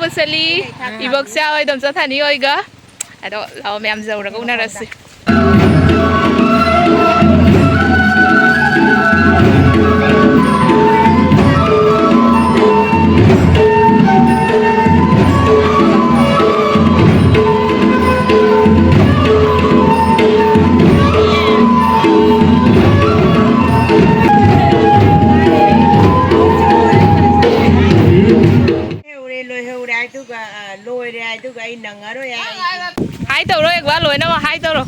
Haraoba Sali, Ibok Sao, Dom Satani Oiga. I don't know, Mam Zora Gunarasi. Hai tàu rồi quá lối nó mà hai tàu rồi.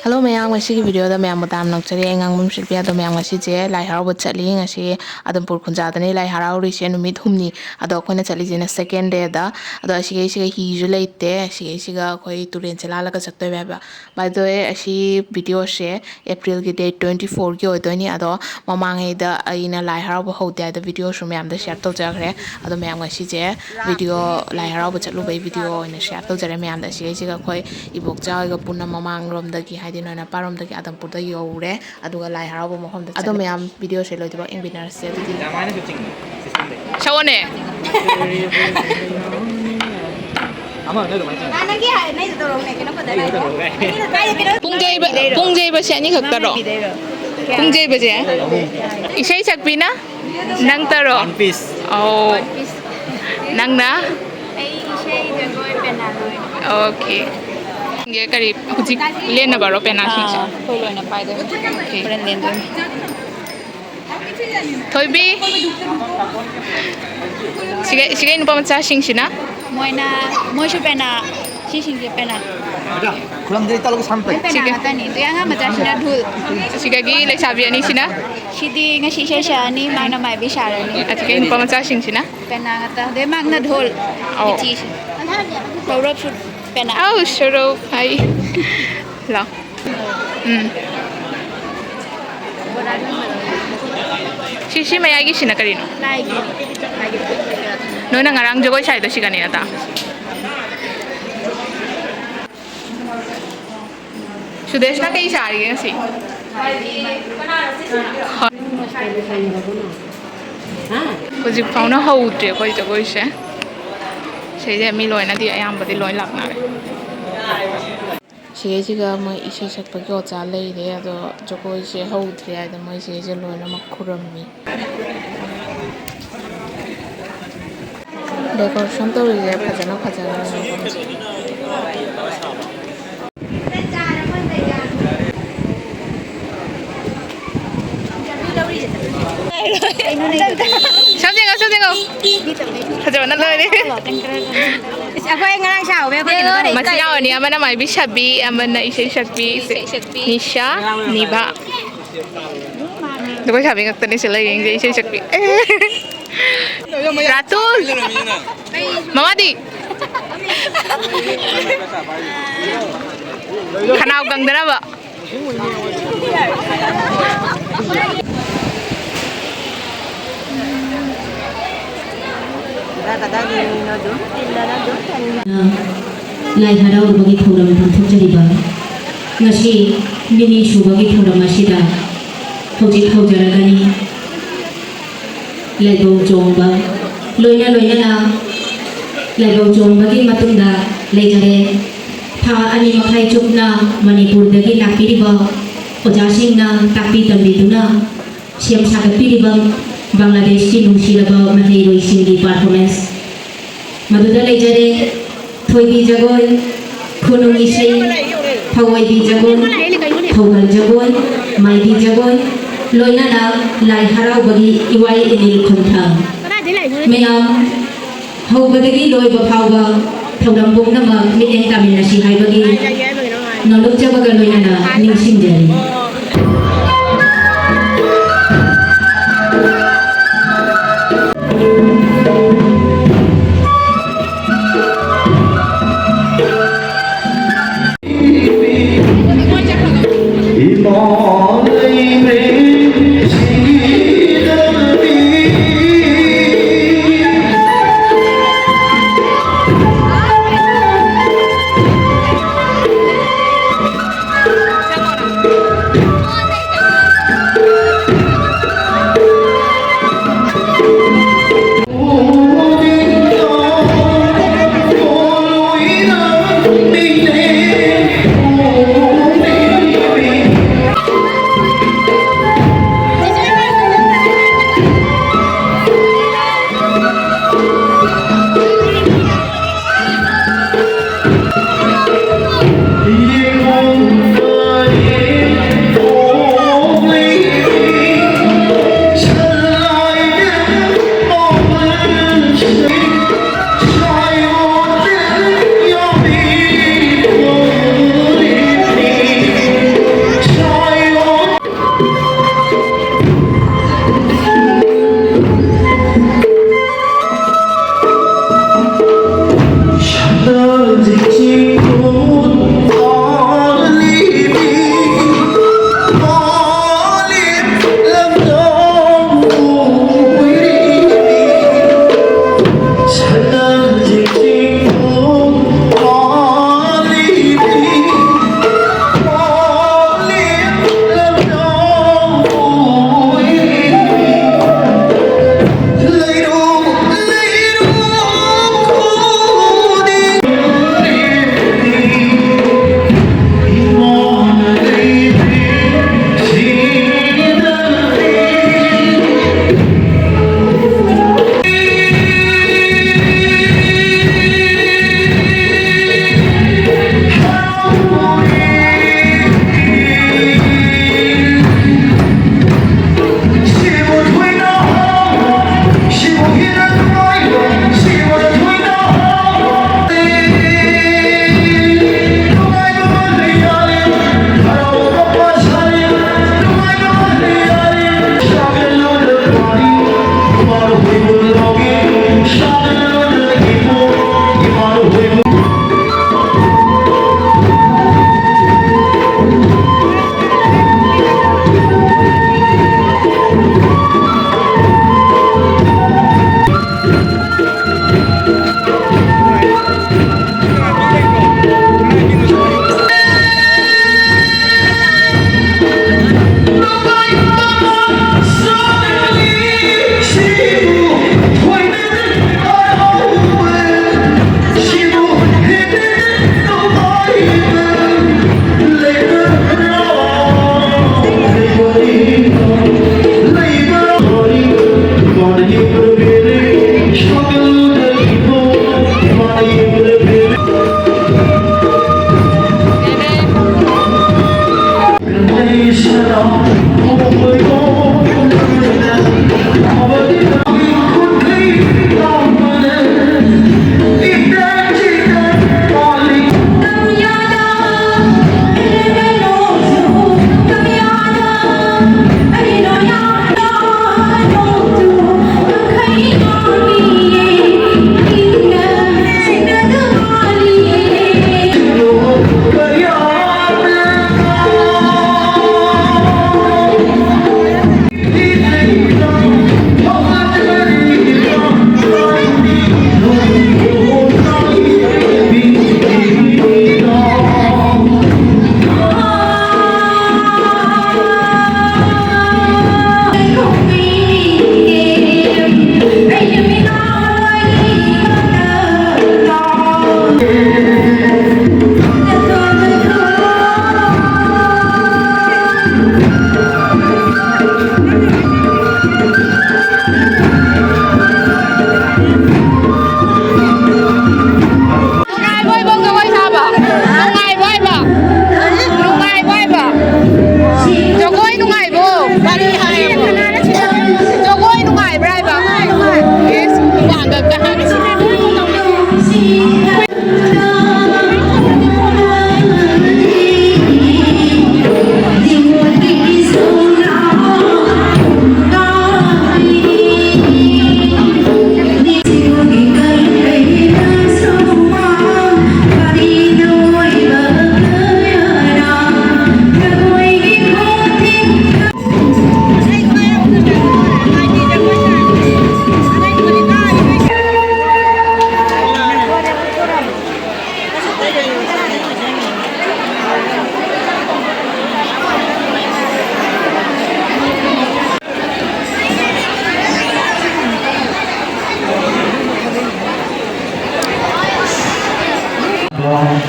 Hello mayang ngasi video da mayang matam nak chari engang mum shilpia da mayang ngasi je Lai Haraoba chatli ngasi Adampur khunja da ni Lai Haraori se numit humni ado khona chali je na second day da ado asigai sigai hi ju leite asigai khoi turen chala la ka chattoi ba by the way asi video she April ki date 24 ki oi ni ado mamang he da aina Lai Haraoba hodia da video shu mayam da share to jagre ado mayang ngasi je video Lai Haraoba chatlu bai video ina share to jare mayam da asigai khoi ibok ja ga punna mamang rom da ki haidi no na parom da ki Adampur da yore aduga Lai Haraoba mohom da ado mayam video she loi diba in binar se di shawone pungjai ba se ani khak taro pungjai ba je isai sakpina nang taro one piece oh nang na ai isai jagoi pena loi okay ये करीब कुछ लेना बारो पेना सिंचा कोई लेना पाए दे friend लेन दे थोई भी सिगे इन पम चा सिंसिना मोइना मोइसु पेना सिंसिंगे पेना खुलम दे तलको सामpe सिगे तनी तो यहाँ मचा सिना धुल सिगे गी लेसाबी अनि सिना सिदी ngasi sesani magna mai bi sarani atike इन पम चा सिंसिना पेना ngata de magna dhol chi paurap su pena oh shuro hai la sisi maya gi sina karino no na ngarang jagoi sai da sigani ata sudesh na kai sari si kuji fauna hautre koi jagoi se sei je mi loi na di ayam badi loi lak na re sei ji ga moi ise sak pa ko cha lei re ado jagoi se hautre ai da moi sei je loi na ma khuram mi decoration to ri je phajana something Hajawan na lori. Ako ay ngarang siya, may ako kinuha. Masyaw ni ama na may bisabi, ama na isay sabi, Nisha, Niba. Diba sabi nga tani sila yung isay sabi. Ratul! Mamadi! Kanaw kang dana ba? Lai Haraoba bagi program pangthokjariba ngasi mini subagi program asida hojik haujaragani laibau jongba loina na laibau jongbagi matungda leijare tha ani makhai chukna Manipur dagi lakpiriba ojasingna tapi tambiduna siam sagapiriba Bangladesh ki nungsilaba mahiroi singgi performance maduda leijare thoibi jagoi khunung isei thawai bi jagoi thogal jagoi mai bi jagoi loina na Lai Haraoba gi iwai inil khontha meyam hawbadagi loiba phawga thawdam bongna ma miteng tamina si haibagi noluk jabaga loina na ningsingjari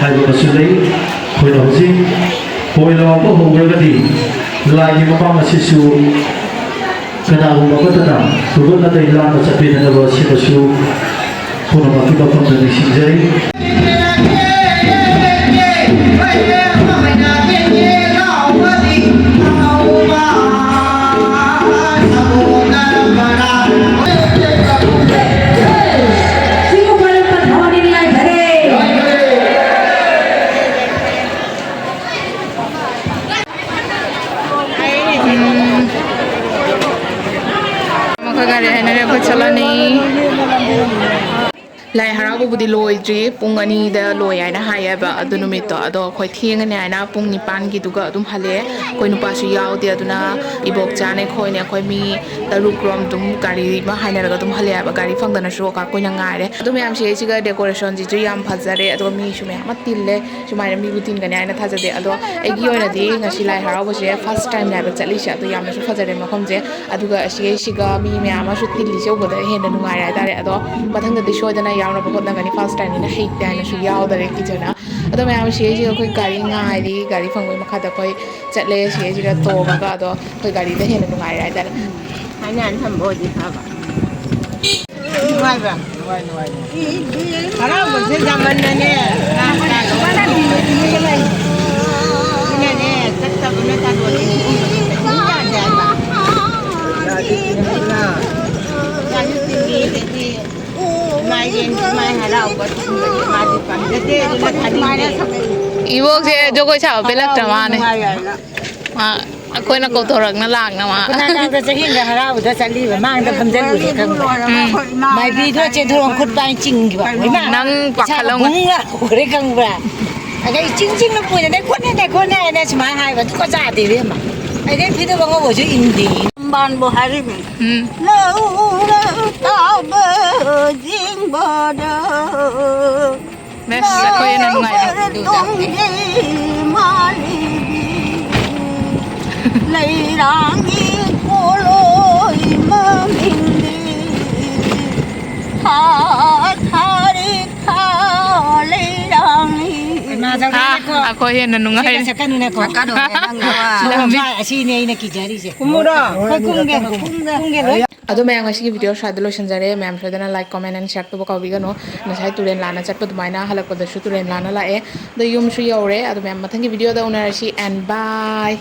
하이버스 레이 코이노지 보일러가 호글가디 라이 마방 시수 그나고 먹었다 그걸로 일하는 잡히는 거 시도수 코노가 기법하는 신제리 Lai Haraoba loidri pung ani da loi aina hayaba adu numito ado khoi thiengani aina pung nipan gi duga adum hale koi nupa su yaude aduna ibok chane khoi ne khoi mi taru krom tum gari ma haina raga dum hale aba gari phangdana su ka koi na ngaire adum yam se siga decoration ji ju yam phajare ado mi su me ma tille sumai mi butin gani aina thajade ado egi oina di ngasi Lai Haraoba se first time na ba chali sha ado yam su phajare makhom je aduga asi siga mi me ama su tilli se ubada henda nungai tare ado mathang da shoidana yauna bokotna gani first time ina hate dana su yaudare kijana ado mayam shi ji koi gari ngai di gari phangoi makha da koi chatle shi ji ga to ga ado koi gari da hena nungai rai tare Hanya an tham bodi phaba. Nuai ba. Nuai. Ara mo se zaman na ne. Mana di ni lai. Ni ne tak tak na ta do ni. Ni ya ba. Ya di ni na. Ya di ni ni. Mai gen mai Haraoba ma di pa. De na thadi. Ibok se Jagoi cha belak tama ne ma akoina ko thorak na lang na ma Kana da sa hinga Haraoba da sali ba mang da pamjal uri kang mai bi do che thorong khut bai ching gi ba mai nang pakhalong bung la uri kang ba aga ching ching na pui da ko ne smai hai ba ko cha ti le ma ai de phi do ba ngo bo ju indi ban bo hari mi lo ta ba jing ba da mes ko yen ngai du da lấy ráng đi cô lối mà mình đi tha đi tha lấy ráng đi mà sao cái ako yen nungai cái cái này có cái đồ này làm phải xin này này kỹ gì chứ cũng đó cung nghe ado mayam ngasi video shade lo shanjare mayam shadana like comment and share to ba kawi gano nasai turen lana chat pa dumaina halak pa da shu turen lana la e do yum shu yore ado mayam mathangi video da unarashi and bye